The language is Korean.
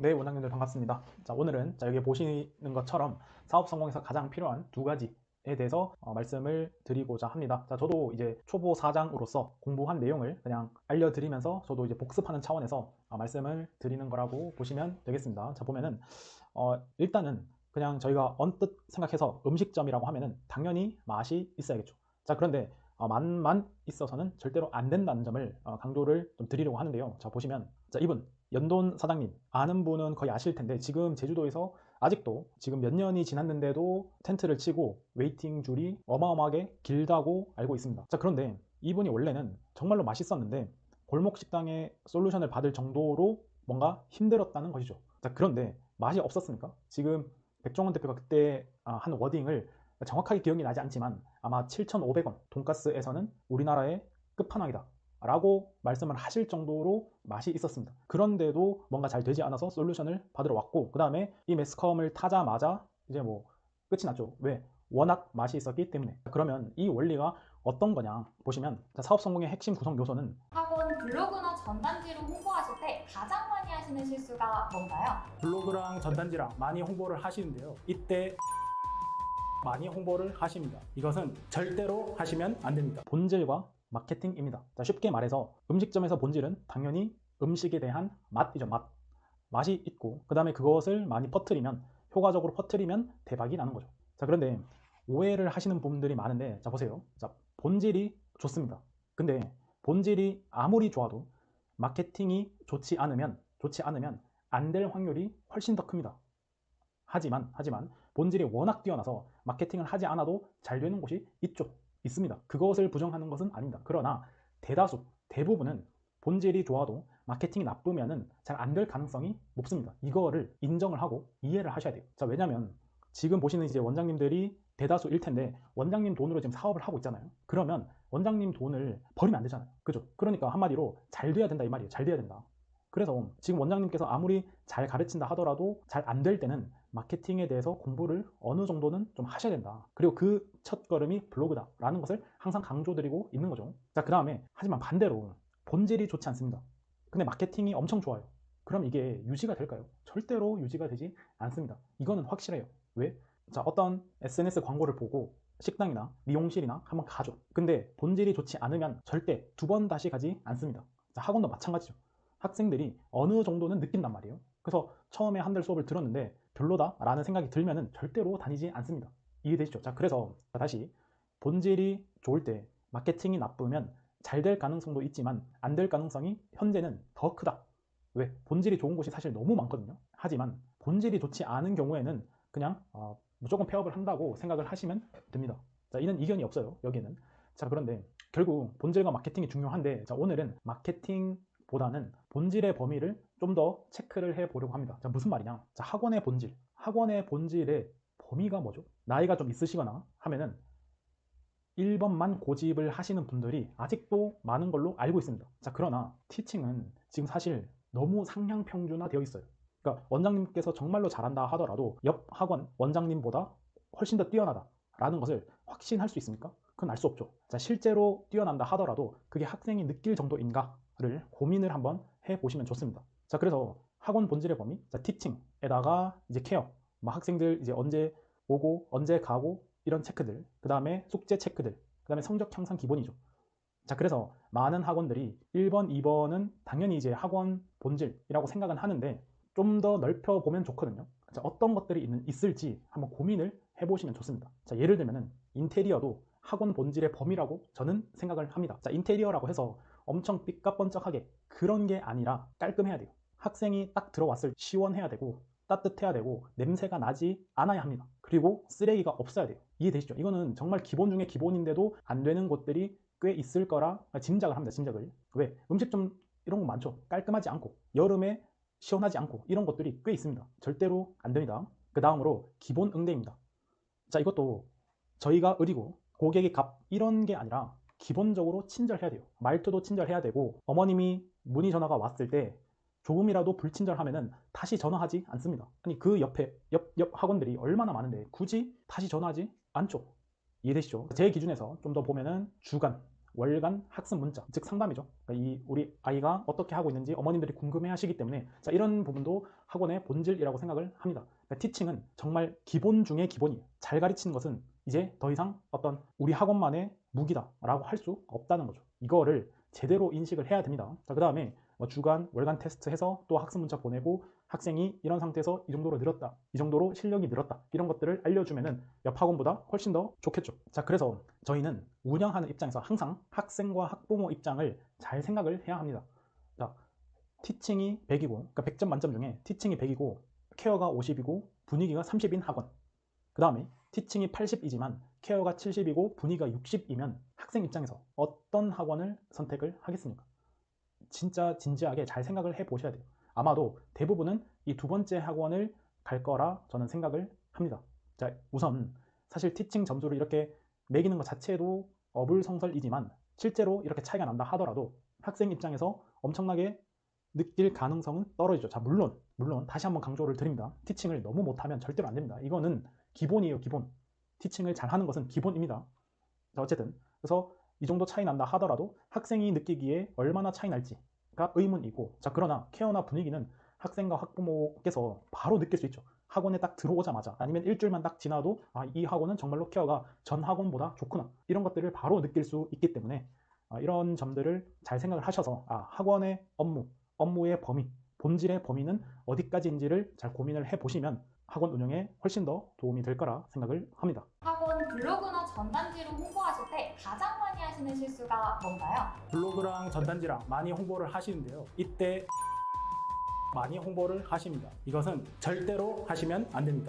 네, 원장님들 반갑습니다. 자, 오늘은 여기 보시는 것처럼 사업 성공에서 가장 필요한 두 가지에 대해서 말씀을 드리고자 합니다. 자, 저도 이제 초보 사장으로서 공부한 내용을 그냥 알려드리면서 저도 이제 복습하는 차원에서 말씀을 드리는 거라고 보시면 되겠습니다. 자, 보면은 일단은 그냥 저희가 언뜻 생각해서 음식점이라고 하면은 당연히 맛이 있어야겠죠. 자, 그런데 맛만 있어서는 절대로 안 된다는 점을 강조를 좀 드리려고 하는데요. 자, 보시면 자, 이분 연돈 사장님 아는 분은 거의 아실 텐데 지금 제주도에서 아직도 지금 몇 년이 지났는데도 텐트를 치고 웨이팅 줄이 어마어마하게 길다고 알고 있습니다. 자, 그런데 이분이 원래는 정말로 맛있었는데 골목 식당의 솔루션을 받을 정도로 뭔가 힘들었다는 것이죠. 자, 그런데 맛이 없었으니까 지금 백종원 대표가 그때 한 워딩을 정확하게 기억이 나지 않지만 아마 7,500원 돈가스에서는 우리나라의 끝판왕이다 라고 말씀을 하실 정도로 맛이 있었습니다. 그런데도 뭔가 잘 되지 않아서 솔루션을 받으러 왔고, 그 다음에 이 매스컴을 타자마자 이제 뭐 끝이 났죠. 왜? 워낙 맛이 있었기 때문에. 그러면 이 원리가 어떤 거냐 보시면 사업 성공의 핵심 구성 요소는 학원 블로그나 전단지로 홍보하실 때 가장 많이 하시는 실수가 뭔가요? 블로그랑 전단지랑 많이 홍보를 하시는데요. 이때 많이 홍보를 하십니다. 이것은 절대로 하시면 안 됩니다. 본질과 마케팅입니다. 자, 쉽게 말해서 음식점에서 본질은 당연히 음식에 대한 맛이죠. 맛이 있고 그 다음에 그것을 많이 퍼뜨리면 효과적으로 퍼뜨리면 대박이 나는 거죠. 자, 그런데 오해를 하시는 분들이 많은데 자, 보세요. 자, 본질이 좋습니다. 근데 본질이 아무리 좋아도 마케팅이 좋지 않으면 안 될 확률이 훨씬 더 큽니다. 하지만 본질이 워낙 뛰어나서 마케팅을 하지 않아도 잘 되는 곳이 있습니다. 그것을 부정하는 것은 아닙니다. 그러나 대부분은 본질이 좋아도 마케팅이 나쁘면은 잘 안 될 가능성이 높습니다. 이거를 인정을 하고 이해를 하셔야 돼요. 자, 왜냐면 지금 보시는 이제 원장님들이 대다수일 텐데 원장님 돈으로 지금 사업을 하고 있잖아요. 그러면 원장님 돈을 버리면 안 되잖아요. 그죠? 그러니까 한마디로 잘 돼야 된다 이 말이에요. 잘 돼야 된다. 그래서 지금 원장님께서 아무리 잘 가르친다 하더라도 잘 안 될 때는 마케팅에 대해서 공부를 어느 정도는 좀 하셔야 된다. 그리고 그 첫걸음이 블로그다 라는 것을 항상 강조드리고 있는 거죠. 자, 그 다음에 하지만 반대로 본질이 좋지 않습니다. 근데 마케팅이 엄청 좋아요. 그럼 이게 유지가 될까요? 절대로 유지가 되지 않습니다. 이거는 확실해요. 왜? 자, 어떤 SNS 광고를 보고 식당이나 미용실이나 한번 가죠. 근데 본질이 좋지 않으면 절대 두 번 다시 가지 않습니다. 자, 학원도 마찬가지죠. 학생들이 어느 정도는 느낀단 말이에요. 그래서 처음에 한 달 수업을 들었는데 별로다 라는 생각이 들면은 절대로 다니지 않습니다. 이해되시죠? 자, 그래서 다시 본질이 좋을 때 마케팅이 나쁘면 잘 될 가능성도 있지만 안 될 가능성이 현재는 더 크다. 왜? 본질이 좋은 곳이 사실 너무 많거든요. 하지만 본질이 좋지 않은 경우에는 그냥 무조건 폐업을 한다고 생각을 하시면 됩니다. 자, 이는 이견이 없어요. 여기는. 자, 그런데 결국 본질과 마케팅이 중요한데 자, 오늘은 마케팅보다는 본질의 범위를 좀 더 체크를 해 보려고 합니다. 자, 무슨 말이냐? 자, 학원의 본질의 범위가 뭐죠? 나이가 좀 있으시거나 하면은 1번만 고집을 하시는 분들이 아직도 많은 걸로 알고 있습니다. 자, 그러나 티칭은 지금 사실 너무 상향 평준화 되어 있어요. 그러니까 원장님께서 정말로 잘한다 하더라도 옆 학원 원장님보다 훨씬 더 뛰어나다 라는 것을 확신할 수 있습니까? 그건 알 수 없죠. 자, 실제로 뛰어난다 하더라도 그게 학생이 느낄 정도인가를 고민을 한번 해보시면 좋습니다. 자, 그래서 학원 본질의 범위, 자, 티칭에다가 이제 케어, 뭐 학생들 이제 언제 오고 언제 가고 이런 체크들, 그 다음에 숙제 체크들, 그 다음에 성적 향상 기본이죠. 자, 그래서 많은 학원들이 1번, 2번은 당연히 이제 학원 본질이라고 생각은 하는데 좀 더 넓혀보면 좋거든요. 자, 어떤 것들이 있을지 한번 고민을 해보시면 좋습니다. 자, 예를 들면은 인테리어도 학원 본질의 범위라고 저는 생각을 합니다. 자, 인테리어라고 해서 엄청 삐까뻔쩍하게 그런 게 아니라 깔끔해야 돼요. 학생이 딱 들어왔을 때 시원해야 되고 따뜻해야 되고 냄새가 나지 않아야 합니다. 그리고 쓰레기가 없어야 돼요. 이해되시죠? 이거는 정말 기본 중에 기본인데도 안 되는 곳들이 꽤 있을 거라 짐작을 합니다. 짐작을. 왜? 음식점 이런 거 많죠. 깔끔하지 않고 여름에 시원하지 않고 이런 것들이 꽤 있습니다. 절대로 안 됩니다. 그 다음으로 기본 응대입니다. 자, 이것도 저희가 의리고 고객이 값 이런 게 아니라 기본적으로 친절해야 돼요. 말투도 친절해야 되고 어머님이 문의 전화가 왔을 때 조금이라도 불친절하면은 다시 전화하지 않습니다. 아니 그 옆에 옆 학원들이 얼마나 많은데 굳이 다시 전화하지 않죠. 이해되시죠? 제 기준에서 좀 더 보면은 주간 월간 학습 문자, 즉 상담이죠. 그러니까 이 우리 아이가 어떻게 하고 있는지 어머님들이 궁금해하시기 때문에 자, 이런 부분도 학원의 본질이라고 생각을 합니다. 그러니까 티칭은 정말 기본 중에 기본이에요. 잘 가르치는 것은 이제 더 이상 어떤 우리 학원만의 무기다라고 할 수 없다는 거죠. 이거를 제대로 인식을 해야 됩니다. 자, 그 다음에 주간, 월간 테스트 해서 또 학습 문자 보내고 학생이 이런 상태에서 이 정도로 늘었다, 이 정도로 실력이 늘었다, 이런 것들을 알려주면은 옆 학원보다 훨씬 더 좋겠죠. 자, 그래서 저희는 운영하는 입장에서 항상 학생과 학부모 입장을 잘 생각을 해야 합니다. 자, 티칭이 100이고, 그러니까 100점 만점 중에 티칭이 100이고 케어가 50이고 분위기가 30인 학원. 그 다음에 티칭이 80이지만 케어가 70이고 분위기가 60이면 학생 입장에서 어떤 학원을 선택을 하겠습니까? 진짜 진지하게 잘 생각을 해 보셔야 돼요. 아마도 대부분은 이 두 번째 학원을 갈 거라 저는 생각을 합니다. 자, 우선 사실 티칭 점수를 이렇게 매기는 것 자체도 어불성설이지만 실제로 이렇게 차이가 난다 하더라도 학생 입장에서 엄청나게 느낄 가능성은 떨어지죠. 자, 물론 다시 한번 강조를 드립니다. 티칭을 너무 못하면 절대로 안 됩니다. 이거는 기본이에요, 기본. 티칭을 잘하는 것은 기본입니다. 자, 어쨌든 그래서 이 정도 차이 난다 하더라도 학생이 느끼기에 얼마나 차이 날지가 의문이고, 자, 그러나 케어나 분위기는 학생과 학부모께서 바로 느낄 수 있죠. 학원에 딱 들어오자마자 아니면 일주일만 딱 지나도 아, 이 학원은 정말로 케어가 전 학원보다 좋구나, 이런 것들을 바로 느낄 수 있기 때문에 이런 점들을 잘 생각을 하셔서 학원의 업무의 범위, 본질의 범위는 어디까지인지를 잘 고민을 해보시면 학원 운영에 훨씬 더 도움이 될 거라 생각을 합니다. 학원 블로그나 전단지로 홍보하실 때 가장 많이 하시는 실수가 뭔가요? 블로그랑 전단지랑 많이 홍보를 하시는데요. 이때 많이 홍보를 하십니다. 이것은 절대로 하시면 안 됩니다.